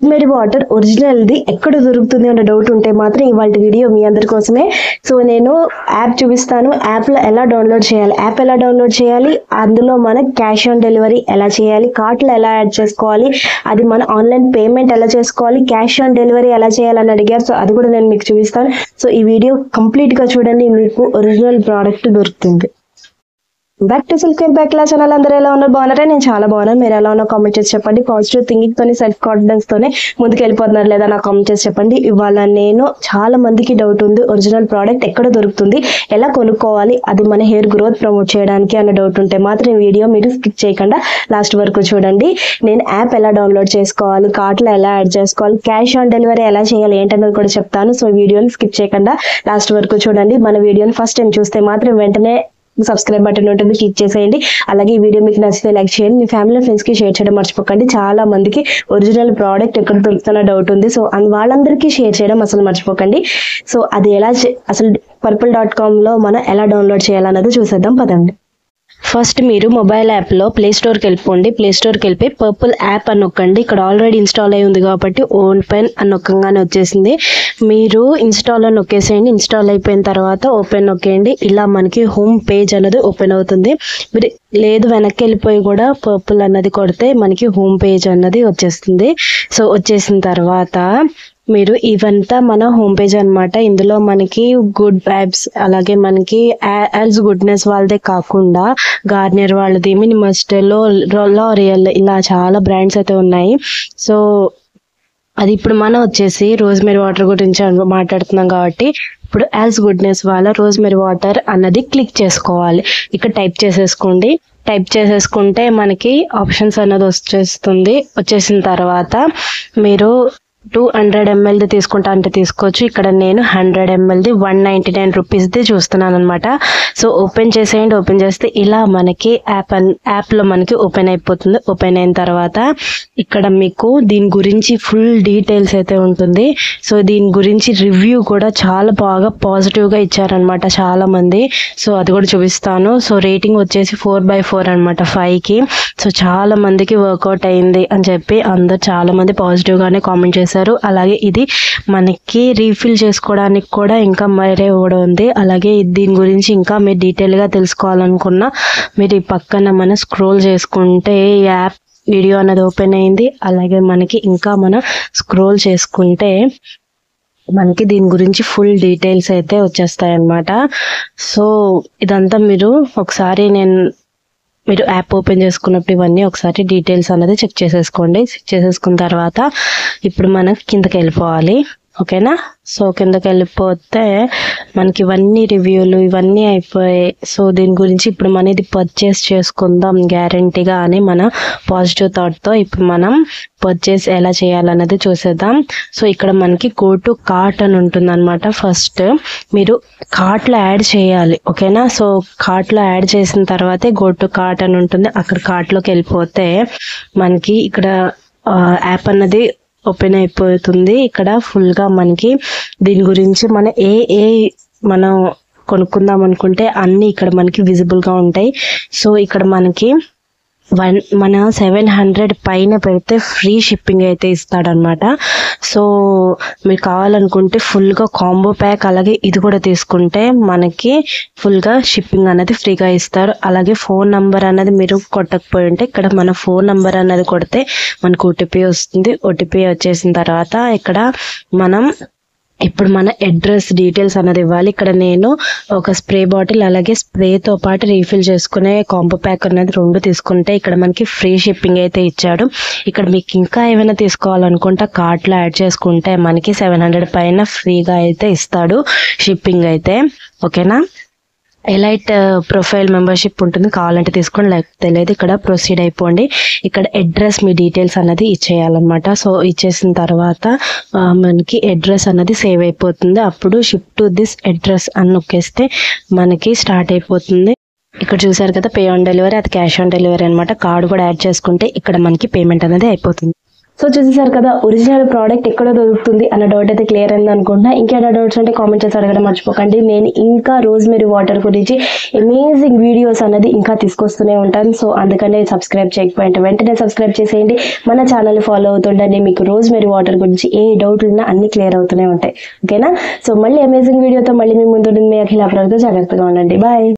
Rosemary water ఒరిజినల్ది ఎక్కడ దొరుకుతుంది అనే డౌట్ ఉంటే మాత్రం ఇవాళ వీడియో మీ అందరి కోసమే. సో నేను యాప్ చూపిస్తాను, యాప్లో ఎలా డౌన్లోడ్ చేయాలి, యాప్ ఎలా డౌన్లోడ్ చేయాలి, అందులో మన క్యాష్ ఆన్ డెలివరీ ఎలా చేయాలి, కార్ట్లో ఎలా యాడ్ చేసుకోవాలి, అది మన ఆన్లైన్ పేమెంట్ ఎలా చేసుకోవాలి, క్యాష్ ఆన్ డెలివరీ ఎలా చేయాలని అడిగారు. సో అది కూడా నేను మీకు చూపిస్తాను. సో ఈ వీడియో కంప్లీట్గా చూడండి, మీకు ఒరిజినల్ ప్రోడక్ట్ దొరుకుతుంది. Back to silk back law channel. అందరూ ఎలా ఉన్నారు? బాగున్నారా? నేను చాలా బాగున్నాను. మీరు ఎలా ఉన్నా కామెంట్ చేసి చెప్పండి. పాజిటివ్ థింకింగ్ తోని, సెల్ఫ్ కాన్ఫిడెన్స్ తోనే ముందుకు వెళ్ళిపోతున్నారు లేదా నాకు కామెంట్ చేసి చెప్పండి. ఇవాళ నేను చాలా మందికి డౌట్ ఉంది, ఒరిజినల్ ప్రోడక్ట్ ఎక్కడ దొరుకుతుంది, ఎలా కొనుక్కోవాలి, అది మన హెయిర్ గ్రోత్ ప్రమోట్ చేయడానికి అన్న డౌట్ ఉంటే మాత్రం ఈ వీడియో మీరు స్కిప్ చేయకుండా లాస్ట్ వరకు చూడండి. నేను యాప్ ఎలా డౌన్లోడ్ చేసుకోవాలి, కార్ట్లో ఎలా యాడ్ చేసుకోవాలి, క్యాష్ ఆన్ డెలివరీ ఎలా చేయాలి ఏంటన్నది కూడా చెప్తాను. సో వీడియోని స్కిప్ చేయకుండా లాస్ట్ వరకు చూడండి. మన వీడియోని ఫస్ట్ టైం చూస్తే మాత్రం వెంటనే సబ్స్క్రైబ్ బటన్ ఉంటుంది, క్లిక్ చేసేయండి. అలాగే ఈ వీడియో మీకు నచ్చితే లైక్ చేయండి, మీ ఫ్యామిలీ ఫ్రెండ్స్ కి షేర్ చేయడం మర్చిపోకండి. చాలా మందికి ఒరిజినల్ ప్రోడక్ట్ ఎక్కడ దొరుకుతున్న డౌట్ ఉంది. సో వాళ్ళందరికీ షేర్ చేయడం అసలు మర్చిపోకండి. సో అది ఎలా అసలు purple.com లో మనం ఎలా డౌన్లోడ్ చేయాలన్నది చూసేద్దాం పదండి. ఫస్ట్ మీరు మొబైల్ యాప్లో ప్లేస్టోర్కి వెళ్ళిపోండి. ప్లేస్టోర్కి వెళ్ళిపోయి పర్పుల్ యాప్ అని నొక్కండి. ఇక్కడ ఆల్రెడీ ఇన్స్టాల్ అయి ఉంది కాబట్టి ఓపెన్ అని నొక్కగానే వచ్చేసింది. మీరు ఇన్స్టాల్ అని నొక్కేసేయండి. ఇన్స్టాల్ అయిపోయిన తర్వాత ఓపెన్ నొక్కేయండి. ఇలా మనకి హోమ్ పేజ్ అనేది ఓపెన్ అవుతుంది. మీరు లేదు వెనక్కి వెళ్ళిపోయి కూడా పర్పుల్ అన్నది కొడితే మనకి హోమ్ పేజ్ అన్నది వచ్చేస్తుంది. సో వచ్చేసిన తర్వాత మీరు ఇవంతా మన హోమ్ పేజ్ అనమాట. ఇందులో మనకి గుడ్ వైబ్స్, అలాగే మనకి యాజ్ గుడ్నెస్ వాళ్ళదే కాకుండా గార్నియర్ వాళ్ళది, మినిమస్ట్, లోరియల్, ఇలా చాలా బ్రాండ్స్ అయితే ఉన్నాయి. సో అది ఇప్పుడు మనం వచ్చేసి రోజ్మెరీ వాటర్ గురించి మాట్లాడుతున్నాం కాబట్టి ఇప్పుడు యాజ్ గుడ్నెస్ వాళ్ళ రోజ్మెరీ వాటర్ అన్నది క్లిక్ చేసుకోవాలి. ఇక్కడ టైప్ చేసేసుకోండి. టైప్ చేసేసుకుంటే మనకి ఆప్షన్స్ అన్నది వచ్చేస్తుంది. వచ్చేసిన తర్వాత మీరు 200 ml తీసుకుంటా అంటే తీసుకోవచ్చు. ఇక్కడ నేను 100 ml 199 రూపీస్ది చూస్తున్నాను అనమాట. సో ఓపెన్ చేసేయండి. ఓపెన్ చేస్తే ఇలా మనకి యాప్లో మనకి ఓపెన్ అయిపోతుంది. ఓపెన్ అయిన తర్వాత ఇక్కడ మీకు దీని గురించి ఫుల్ డీటెయిల్స్ అయితే ఉంటుంది. సో దీని గురించి రివ్యూ కూడా చాలా బాగా పాజిటివ్గా ఇచ్చారనమాట చాలా మంది. సో అది కూడా చూపిస్తాను. సో రేటింగ్ వచ్చేసి 4/4 అనమాట 5కి. సో చాలా మందికి వర్కౌట్ అయింది అని చెప్పి అందరు చాలా మంది పాజిటివ్గానే కామెంట్ చేశారు. అలాగే ఇది మనకి రీఫిల్ చేసుకోవడానికి కూడా ఇంకా మరే కూడా ఉంది. అలాగే దీని గురించి ఇంకా మీరు డీటెయిల్గా తెలుసుకోవాలనుకున్నా మీరు ఈ పక్కన మనం స్క్రోల్ చేసుకుంటే యాప్ వీడియో అనేది ఓపెన్ అయింది. అలాగే మనకి ఇంకా మనం స్క్రోల్ చేసుకుంటే మనకి దీని గురించి ఫుల్ డీటెయిల్స్ అయితే వచ్చేస్తాయి అన్నమాట. సో ఇదంతా మీరు ఒకసారి మీరు యాప్ ఓపెన్ చేసుకున్నప్పుడు ఇవన్నీ ఒకసారి డీటెయిల్స్ అనేది చెక్ చేసేసుకోండి. చెక్ చేసేసుకున్న తర్వాత ఇప్పుడు మనం కిందకి వెళ్ళిపోవాలి. ఓకేనా? సో కిందకి వెళ్ళిపోతే మనకి ఇవన్నీ రివ్యూలు ఇవన్నీ అయిపోయాయి. సో దీని గురించి ఇప్పుడు మనం ఇది పర్చేస్ చేసుకుందాం గ్యారంటీగా అని మన పాజిటివ్ థాట్తో ఇప్పుడు మనం పర్చేస్ ఎలా చేయాలన్నది చూసేద్దాం. సో ఇక్కడ మనకి గో టు కార్ట్ అని ఉంటుంది అనమాట. ఫస్ట్ మీరు కార్ట్లో యాడ్ చేయాలి. ఓకేనా? సో కార్ట్లో యాడ్ చేసిన తర్వాతే గో టు కార్ట్ అని ఉంటుంది. అక్కడ కార్ట్లోకి వెళ్ళిపోతే మనకి ఇక్కడ యాప్ అన్నది ఓపెన్ అయిపోతుంది. ఇక్కడ ఫుల్గా మనకి దీని గురించి మనం కొనుక్కుందాం అనుకుంటే అన్నీ ఇక్కడ మనకి విజిబుల్గా ఉంటాయి. సో ఇక్కడ మనకి మన 700 పైన పెడితే ఫ్రీ షిప్పింగ్ అయితే ఇస్తాడనమాట. సో మీరు కావాలనుకుంటే ఫుల్గా కాంబో ప్యాక్ అలాగే ఇది కూడా తీసుకుంటే మనకి ఫుల్గా షిప్పింగ్ అనేది ఫ్రీగా ఇస్తారు. అలాగే ఫోన్ నంబర్ అన్నది మీరు కొట్టకపోయి ఉంటే ఇక్కడ మన ఫోన్ నంబర్ అన్నది కొడితే మనకు ఓటీపీ వస్తుంది. ఓటీపీ వచ్చేసిన తర్వాత ఇక్కడ మనం ఇప్పుడు మన అడ్రస్ డీటెయిల్స్ అన్నది ఇవ్వాలి. ఇక్కడ నేను ఒక స్ప్రే బాటిల్ అలాగే స్ప్రేతో పాటు రీఫిల్ చేసుకునే కాంబో ప్యాక్ అనేది 2 తీసుకుంటే ఇక్కడ మనకి ఫ్రీ షిప్పింగ్ అయితే ఇచ్చాడు. ఇక్కడ మీకు ఇంకా ఏమైనా తీసుకోవాలనుకుంటే కార్ట్లో యాడ్ చేసుకుంటే మనకి 700 పైన ఫ్రీగా అయితే ఇస్తాడు షిప్పింగ్ అయితే. ఓకేనా? ఎలైట్ ప్రొఫైల్ మెంబర్షిప్ ఉంటుంది, కావాలంటే తీసుకోండి లేకపోతే లేదు. ఇక్కడ ప్రొసీడ్ అయిపోండి. ఇక్కడ అడ్రస్ మీ డీటెయిల్స్ అన్నది ఇచ్చేయాలన్నమాట. సో ఇచ్చేసిన తర్వాత మనకి అడ్రస్ అన్నది సేవ్ అయిపోతుంది. అప్పుడు షిప్ టు దిస్ అడ్రస్ అని నొక్కేస్తే మనకి స్టార్ట్ అయిపోతుంది. ఇక్కడ చూసారు కదా పే ఆన్ డెలివరీ, అది క్యాష్ ఆన్ డెలివరీ అనమాట. కార్డు కూడా యాడ్ చేసుకుంటే ఇక్కడ మనకి పేమెంట్ అనేది అయిపోతుంది. సో చూసేసారు కదా, ఒరిజినల్ ప్రోడక్ట్ ఎక్కడ దొరుకుతుంది అన్న డౌట్ అయితే క్లియర్ అయింది అనుకుంటున్నా. ఇంకేమైనా డౌట్స్ ఉంటే కామెంట్ చేసి అడగడం మర్చిపోకండి. నేను ఇంకా రోజ్మెరీ వాటర్ గురించి అమేజింగ్ వీడియోస్ అనేది ఇంకా తీసుకొస్తూనే ఉంటాను. సో అందుకనే సబ్స్క్రైబ్ చేయకపోయింటే వెంటనే సబ్స్క్రైబ్ చేసేయండి, మన ఛానల్ ఫాలో అవుతుండండి. మీకు రోజ్మెరీ వాటర్ గురించి ఏ డౌట్ ఉన్నా అన్ని క్లియర్ అవుతూనే ఉంటాయి. ఓకేనా? సో మళ్ళీ అమేజింగ్ వీడియోతో మళ్ళీ మీ ముందు మీ అఖిల. జాగ్రత్తగా ఉండండి. బాయ్.